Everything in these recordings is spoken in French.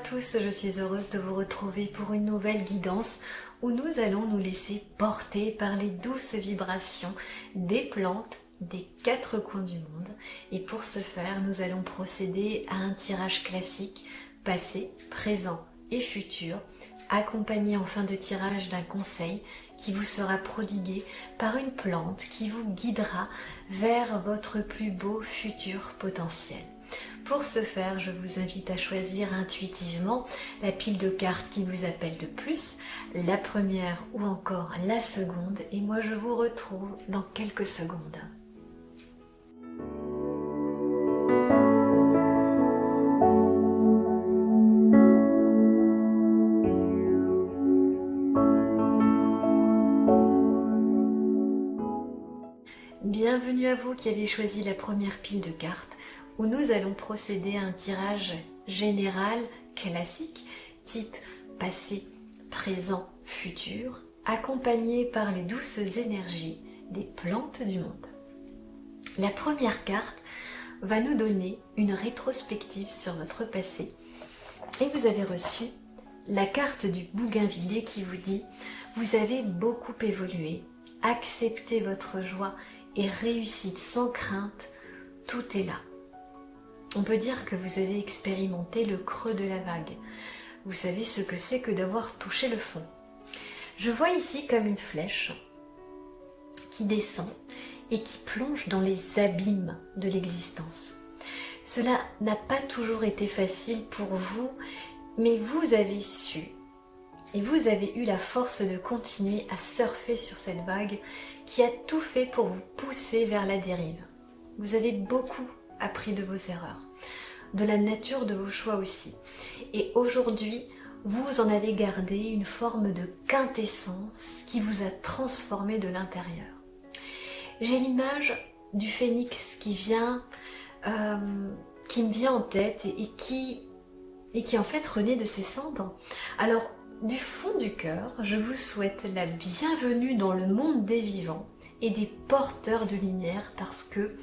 tous, je suis heureuse de vous retrouver pour une nouvelle guidance où nous allons nous laisser porter par les douces vibrations des plantes des quatre coins du monde. Et pour ce faire, nous allons procéder à un tirage classique, passé, présent et futur, accompagné en fin de tirage d'un conseil qui vous sera prodigué par une plante qui vous guidera vers votre plus beau futur potentiel. Pour ce faire, je vous invite à choisir intuitivement la pile de cartes qui vous appelle le plus, la première ou encore la seconde, et moi je vous retrouve dans quelques secondes. Bienvenue à vous qui avez choisi la première pile de cartes où nous allons procéder à un tirage général classique type passé, présent, futur, accompagné par les douces énergies des plantes du monde. La première carte va nous donner une rétrospective sur votre passé et vous avez reçu la carte du bougainvillier qui vous dit « Vous avez beaucoup évolué, acceptez votre joie et réussite sans crainte, tout est là. » On peut dire que vous avez expérimenté le creux de la vague. Vous savez ce que c'est que d'avoir touché le fond. Je vois ici comme une flèche qui descend et qui plonge dans les abîmes de l'existence. Cela n'a pas toujours été facile pour vous, mais vous avez su et vous avez eu la force de continuer à surfer sur cette vague qui a tout fait pour vous pousser vers la dérive. Vous avez beaucoup appris de vos erreurs, de la nature de vos choix aussi. Et aujourd'hui, vous en avez gardé une forme de quintessence qui vous a transformé de l'intérieur. J'ai l'image du phénix qui me vient en tête et qui en fait renaît de ses cendres. Alors, du fond du cœur, je vous souhaite la bienvenue dans le monde des vivants et des porteurs de lumière parce que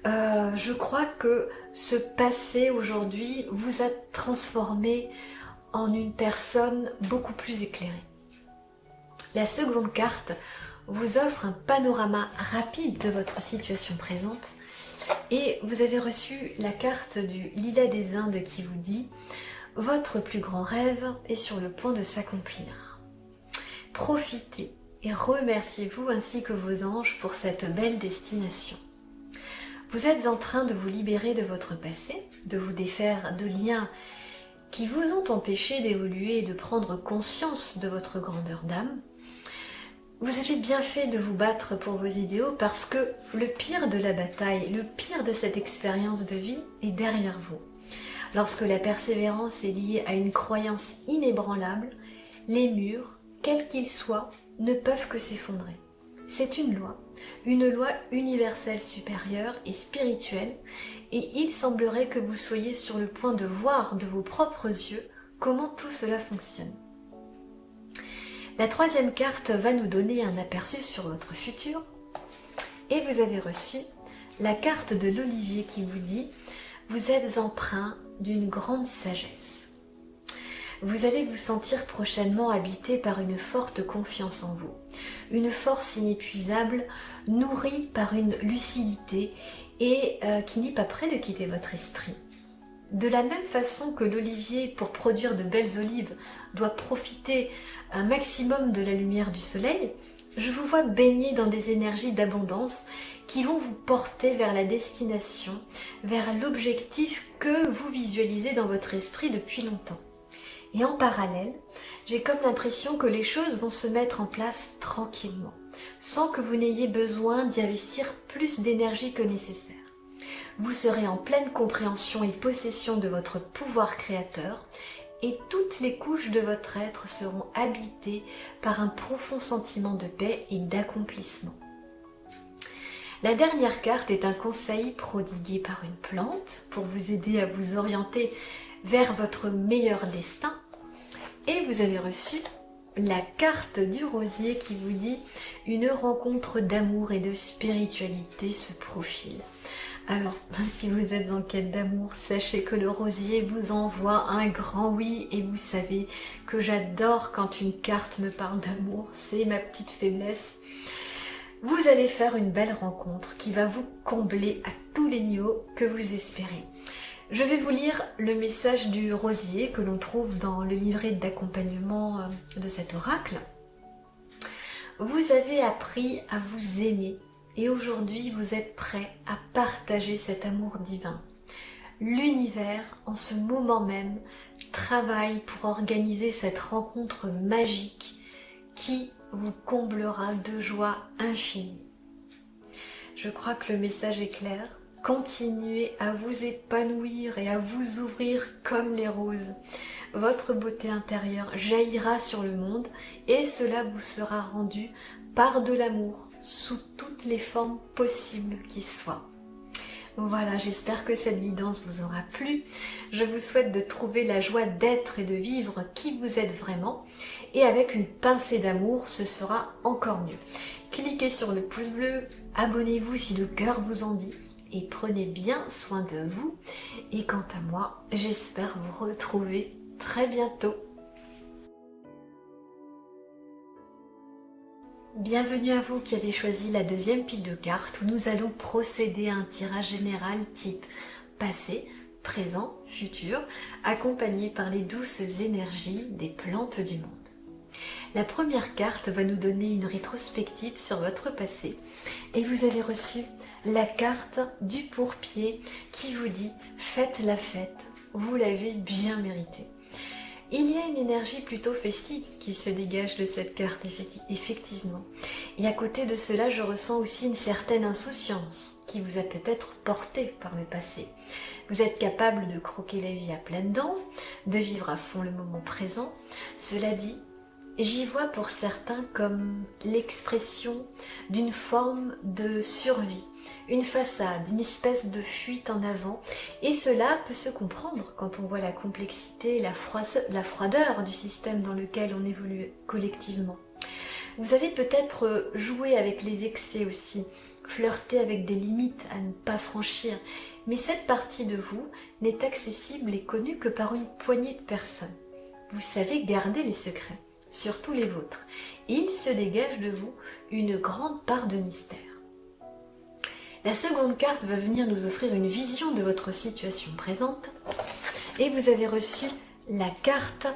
je crois que ce passé aujourd'hui vous a transformé en une personne beaucoup plus éclairée. La seconde carte vous offre un panorama rapide de votre situation présente et vous avez reçu la carte du lilas des Indes qui vous dit « Votre plus grand rêve est sur le point de s'accomplir. Profitez et remerciez-vous ainsi que vos anges pour cette belle destination. Vous êtes en train de vous libérer de votre passé, de vous défaire de liens qui vous ont empêché d'évoluer et de prendre conscience de votre grandeur d'âme. Vous avez bien fait de vous battre pour vos idéaux parce que le pire de la bataille, le pire de cette expérience de vie est derrière vous. Lorsque la persévérance est liée à une croyance inébranlable, les murs, quels qu'ils soient, ne peuvent que s'effondrer. C'est une loi universelle supérieure et spirituelle, et il semblerait que vous soyez sur le point de voir de vos propres yeux comment tout cela fonctionne. La troisième carte va nous donner un aperçu sur votre futur, et vous avez reçu la carte de l'Olivier qui vous dit « Vous êtes empreint d'une grande sagesse. Vous allez vous sentir prochainement habité par une forte confiance en vous, une force inépuisable, nourrie par une lucidité et qui n'est pas près de quitter votre esprit. De la même façon que l'olivier, pour produire de belles olives, doit profiter un maximum de la lumière du soleil, je vous vois baigner dans des énergies d'abondance qui vont vous porter vers la destination, vers l'objectif que vous visualisez dans votre esprit depuis longtemps. Et en parallèle, j'ai comme l'impression que les choses vont se mettre en place tranquillement, sans que vous n'ayez besoin d'y investir plus d'énergie que nécessaire. Vous serez en pleine compréhension et possession de votre pouvoir créateur, et toutes les couches de votre être seront habitées par un profond sentiment de paix et d'accomplissement. La dernière carte est un conseil prodigué par une plante pour vous aider à vous orienter vers votre meilleur destin. Et vous avez reçu la carte du rosier qui vous dit « Une rencontre d'amour et de spiritualité se profile. Alors, si vous êtes en quête d'amour, sachez que le rosier vous envoie un grand oui et vous savez que j'adore quand une carte me parle d'amour, c'est ma petite faiblesse. Vous allez faire une belle rencontre qui va vous combler à tous les niveaux que vous espérez. Je vais vous lire le message du rosier que l'on trouve dans le livret d'accompagnement de cet oracle. Vous avez appris à vous aimer. Et aujourd'hui, vous êtes prêt à partager cet amour divin. L'univers, en ce moment même, travaille pour organiser cette rencontre magique qui vous comblera de joie infinie. Je crois que le message est clair. Continuez à vous épanouir et à vous ouvrir comme les roses. Votre beauté intérieure jaillira sur le monde et cela vous sera rendu par de l'amour sous toutes les formes possibles qui soient. Voilà, j'espère que cette guidance vous aura plu. Je vous souhaite de trouver la joie d'être et de vivre qui vous êtes vraiment. Et avec une pincée d'amour, ce sera encore mieux. Cliquez sur le pouce bleu, abonnez-vous si le cœur vous en dit. Et prenez bien soin de vous. Et quant à moi, j'espère vous retrouver très bientôt. Bienvenue à vous qui avez choisi la deuxième pile de cartes où nous allons procéder à un tirage général type passé, présent, futur, accompagné par les douces énergies des plantes du monde. La première carte va nous donner une rétrospective sur votre passé et vous avez reçu la carte du pourpier qui vous dit « Faites la fête, vous l'avez bien mérité ». Il y a une énergie plutôt festive qui se dégage de cette carte, effectivement. Et à côté de cela, je ressens aussi une certaine insouciance qui vous a peut-être porté par le passé. Vous êtes capable de croquer la vie à pleines dents, de vivre à fond le moment présent. Cela dit, j'y vois pour certains comme l'expression d'une forme de survie, une façade, une espèce de fuite en avant. Et cela peut se comprendre quand on voit la complexité, la froideur du système dans lequel on évolue collectivement. Vous avez peut-être joué avec les excès aussi, flirté avec des limites à ne pas franchir, mais cette partie de vous n'est accessible et connue que par une poignée de personnes. Vous savez garder les secrets, surtout les vôtres. Il se dégage de vous une grande part de mystère. La seconde carte va venir nous offrir une vision de votre situation présente et vous avez reçu la carte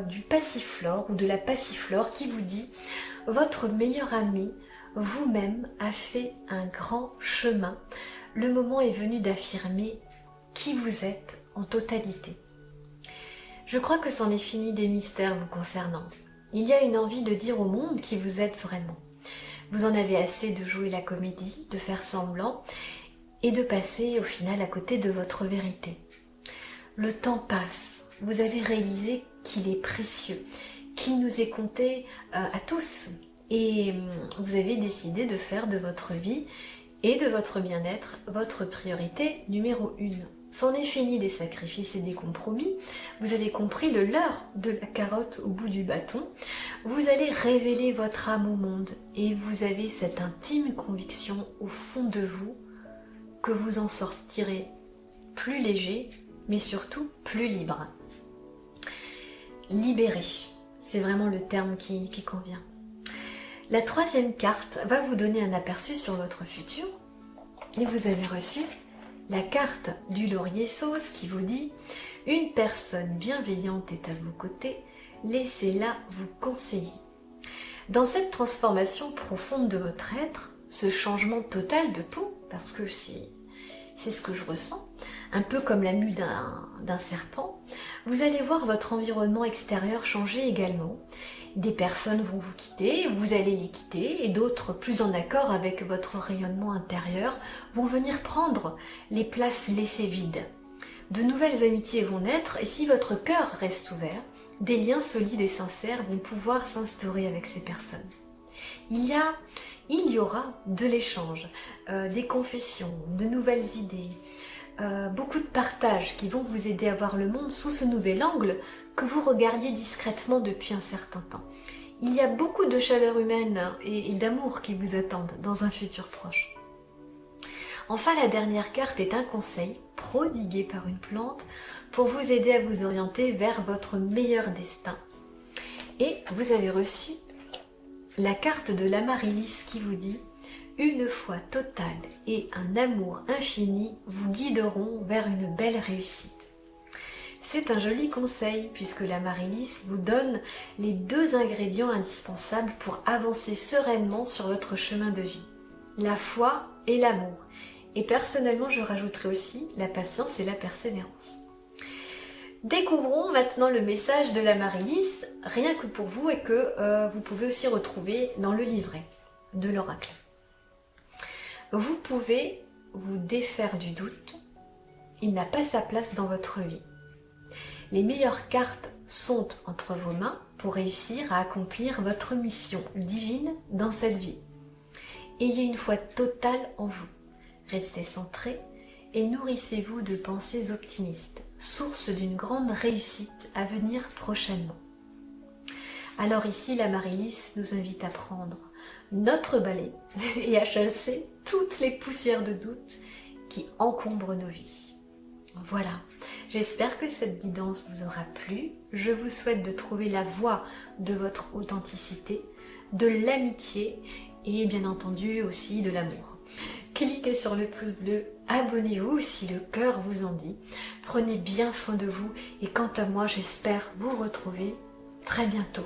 du passiflore ou de la passiflore qui vous dit « Votre meilleur ami, vous-même, a fait un grand chemin. Le moment est venu d'affirmer qui vous êtes en totalité. » Je crois que c'en est fini des mystères vous concernant. Il y a une envie de dire au monde qui vous êtes vraiment. Vous en avez assez de jouer la comédie, de faire semblant et de passer au final à côté de votre vérité. Le temps passe, vous avez réalisé qu'il est précieux, qu'il nous est compté à tous et vous avez décidé de faire de votre vie et de votre bien-être votre priorité numéro 1. C'en est fini des sacrifices et des compromis, vous avez compris le leurre de la carotte au bout du bâton, vous allez révéler votre âme au monde et vous avez cette intime conviction au fond de vous que vous en sortirez plus léger, mais surtout plus libre. Libéré, c'est vraiment le terme qui convient. La troisième carte va vous donner un aperçu sur votre futur et vous avez reçu la carte du laurier sauce qui vous dit « Une personne bienveillante est à vos côtés, laissez-la vous conseiller. » Dans cette transformation profonde de votre être, ce changement total de peau, parce que c'est ce que je ressens, un peu comme la mue d'un serpent, vous allez voir votre environnement extérieur changer également. Des personnes vont vous quitter, vous allez les quitter, et d'autres, plus en accord avec votre rayonnement intérieur, vont venir prendre les places laissées vides. De nouvelles amitiés vont naître, et si votre cœur reste ouvert, des liens solides et sincères vont pouvoir s'instaurer avec ces personnes. Il y aura de l'échange, des confessions, de nouvelles idées, beaucoup de partages qui vont vous aider à voir le monde sous ce nouvel angle que vous regardiez discrètement depuis un certain temps. Il y a beaucoup de chaleur humaine et d'amour qui vous attendent dans un futur proche. Enfin, la dernière carte est un conseil prodigué par une plante pour vous aider à vous orienter vers votre meilleur destin. Et vous avez reçu la carte de l'Amaryllis qui vous dit « Une foi totale et un amour infini vous guideront vers une belle réussite ». C'est un joli conseil puisque l'Amaryllis vous donne les 2 ingrédients indispensables pour avancer sereinement sur votre chemin de vie. La foi et l'amour. Et personnellement, je rajouterai aussi la patience et la persévérance. Découvrons maintenant le message de l'Amaryllis, rien que pour vous et que vous pouvez aussi retrouver dans le livret de l'oracle. Vous pouvez vous défaire du doute, il n'a pas sa place dans votre vie. Les meilleures cartes sont entre vos mains pour réussir à accomplir votre mission divine dans cette vie. Ayez une foi totale en vous, restez centré et nourrissez-vous de pensées optimistes, source d'une grande réussite à venir prochainement. Alors ici, l'Amaryllis nous invite à prendre notre balai et à chasser toutes les poussières de doute qui encombrent nos vies. Voilà, j'espère que cette guidance vous aura plu. Je vous souhaite de trouver la voie de votre authenticité, de l'amitié et bien entendu aussi de l'amour. Cliquez sur le pouce bleu, abonnez-vous si le cœur vous en dit. Prenez bien soin de vous et quant à moi, j'espère vous retrouver très bientôt.